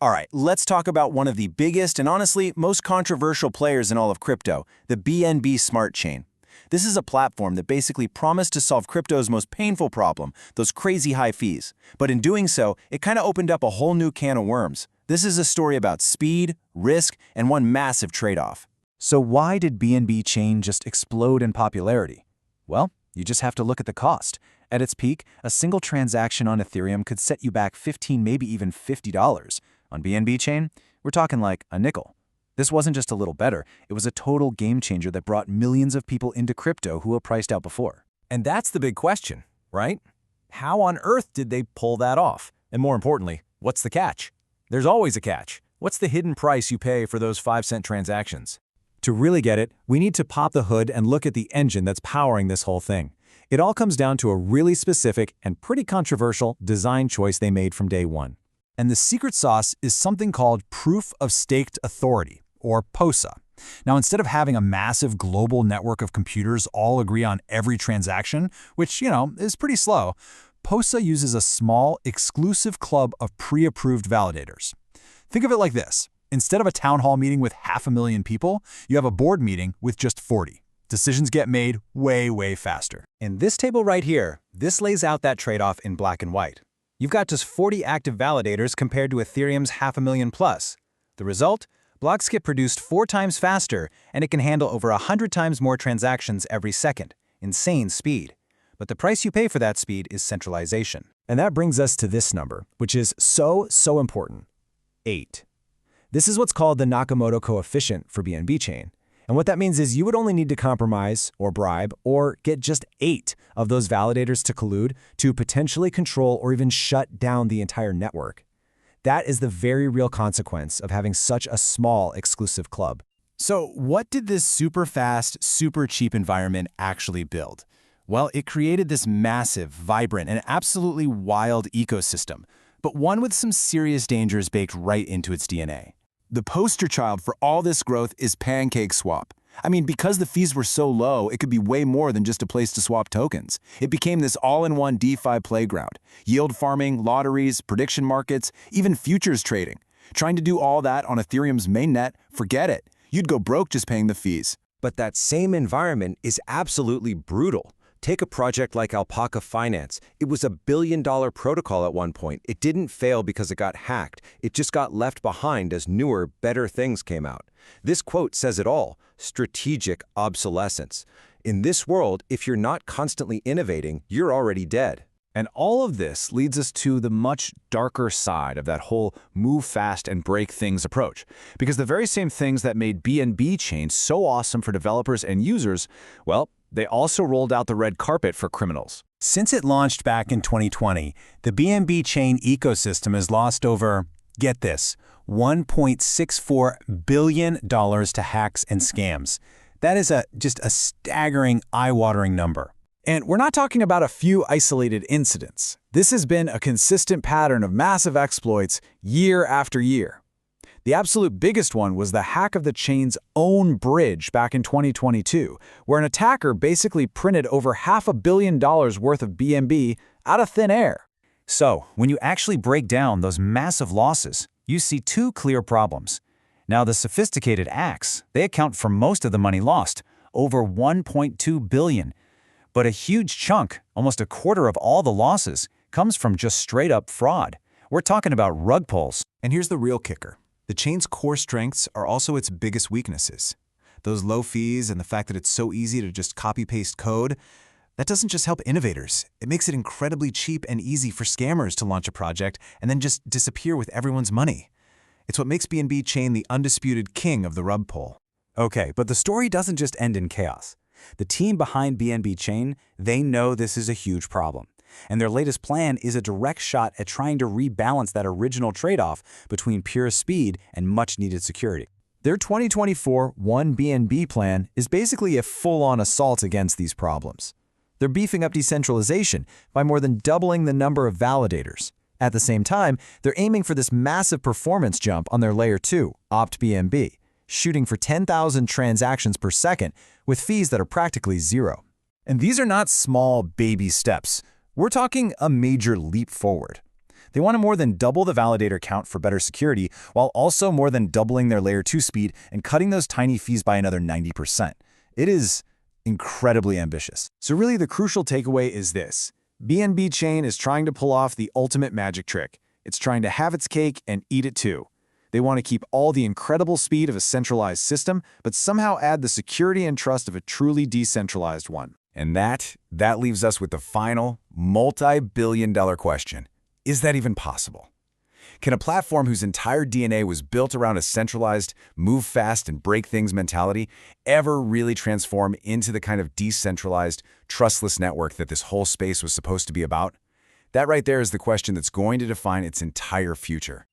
All right, let's talk about one of the biggest and honestly most controversial players in all of crypto, the BNB Smart Chain. This is a platform that basically promised to solve crypto's most painful problem, those crazy high fees. But in doing so, it kind of opened up a whole new can of worms. This is a story about speed, risk, and one massive trade-off. So why did BNB Chain just explode in popularity? Well, you just have to look at the cost. At its peak, a single transaction on Ethereum could set you back $15, maybe even $50. On BNB Chain, we're talking like a nickel. This wasn't just a little better, it was a total game changer that brought millions of people into crypto who were priced out before. And that's the big question, right? How on earth did they pull that off? And more importantly, what's the catch? There's always a catch. What's the hidden price you pay for those 5-cent transactions? To really get it, we need to pop the hood and look at the engine that's powering this whole thing. It all comes down to a really specific and pretty controversial design choice they made from day one. And the secret sauce is something called Proof of Staked Authority, or POSA. Now, instead of having a massive global network of computers all agree on every transaction, which, is pretty slow, POSA uses a small, exclusive club of pre-approved validators. Think of it like this. Instead of a town hall meeting with 500,000 people, you have a board meeting with just 40. Decisions get made way, way faster. In this table right here, this lays out that trade-off in black and white. You've got just 40 active validators compared to Ethereum's 500,000 plus. The result? blocks get produced 4 times faster, and it can handle over 100 times more transactions every second. Insane speed. But the price you pay for that speed is centralization. And that brings us to this number, which is so important. 8. This is what's called the Nakamoto coefficient for BNB chain. And what that means is you would only need to compromise or bribe or get just 8 of those validators to collude to potentially control or even shut down the entire network. That is the very real consequence of having such a small exclusive club. So what did this super fast, super cheap environment actually build? Well, it created this massive, vibrant, and absolutely wild ecosystem, but one with some serious dangers baked right into its DNA. The poster child for all this growth is PancakeSwap. I mean, because the fees were so low, it could be way more than just a place to swap tokens. It became this all-in-one DeFi playground. Yield farming, lotteries, prediction markets, even futures trading. Trying to do all that on Ethereum's mainnet, forget it. You'd go broke just paying the fees. But that same environment is absolutely brutal. Take a project like Alpaca Finance. It was a billion-dollar protocol at one point. It didn't fail because it got hacked. It just got left behind as newer, better things came out. This quote says it all: strategic obsolescence. In this world, if you're not constantly innovating, you're already dead. And all of this leads us to the much darker side of that whole move fast and break things approach. Because the very same things that made BNB chain so awesome for developers and users, well, they also rolled out the red carpet for criminals. Since it launched back in 2020, the BNB chain ecosystem has lost over, get this, $1.64 billion to hacks and scams. That is just a staggering, eye-watering number. And we're not talking about a few isolated incidents. This has been a consistent pattern of massive exploits year after year. The absolute biggest one was the hack of the chain's own bridge back in 2022, where an attacker basically printed over $500 million worth of BNB out of thin air. So, when you actually break down those massive losses, you see 2 clear problems. Now, the sophisticated hacks, they account for most of the money lost, over $1.2 billion. But a huge chunk, almost a quarter of all the losses, comes from just straight-up fraud. We're talking about rug pulls. And here's the real kicker. The chain's core strengths are also its biggest weaknesses. Those low fees and the fact that it's so easy to just copy-paste code, that doesn't just help innovators. It makes it incredibly cheap and easy for scammers to launch a project and then just disappear with everyone's money. It's what makes BNB chain the undisputed king of the rug pull. Okay, but the story doesn't just end in chaos. The team behind BNB chain, they know this is a huge problem. And their latest plan is a direct shot at trying to rebalance that original trade-off between pure speed and much-needed security. Their 2024 One BNB plan is basically a full-on assault against these problems. They're beefing up decentralization by more than doubling the number of validators. At the same time, they're aiming for this massive performance jump on their Layer 2, OptBNB, shooting for 10,000 transactions per second with fees that are practically zero. And these are not small baby steps. We're talking a major leap forward. They want to more than double the validator count for better security, while also more than doubling their layer 2 speed and cutting those tiny fees by another 90%. It is incredibly ambitious. So really the crucial takeaway is this. BNB Chain is trying to pull off the ultimate magic trick. It's trying to have its cake and eat it too. They want to keep all the incredible speed of a centralized system, but somehow add the security and trust of a truly decentralized one. And that leaves us with the final, multi-billion-dollar question. Is that even possible? Can a platform whose entire DNA was built around a centralized, move fast and break things mentality ever really transform into the kind of decentralized, trustless network that this whole space was supposed to be about? That right there is the question that's going to define its entire future.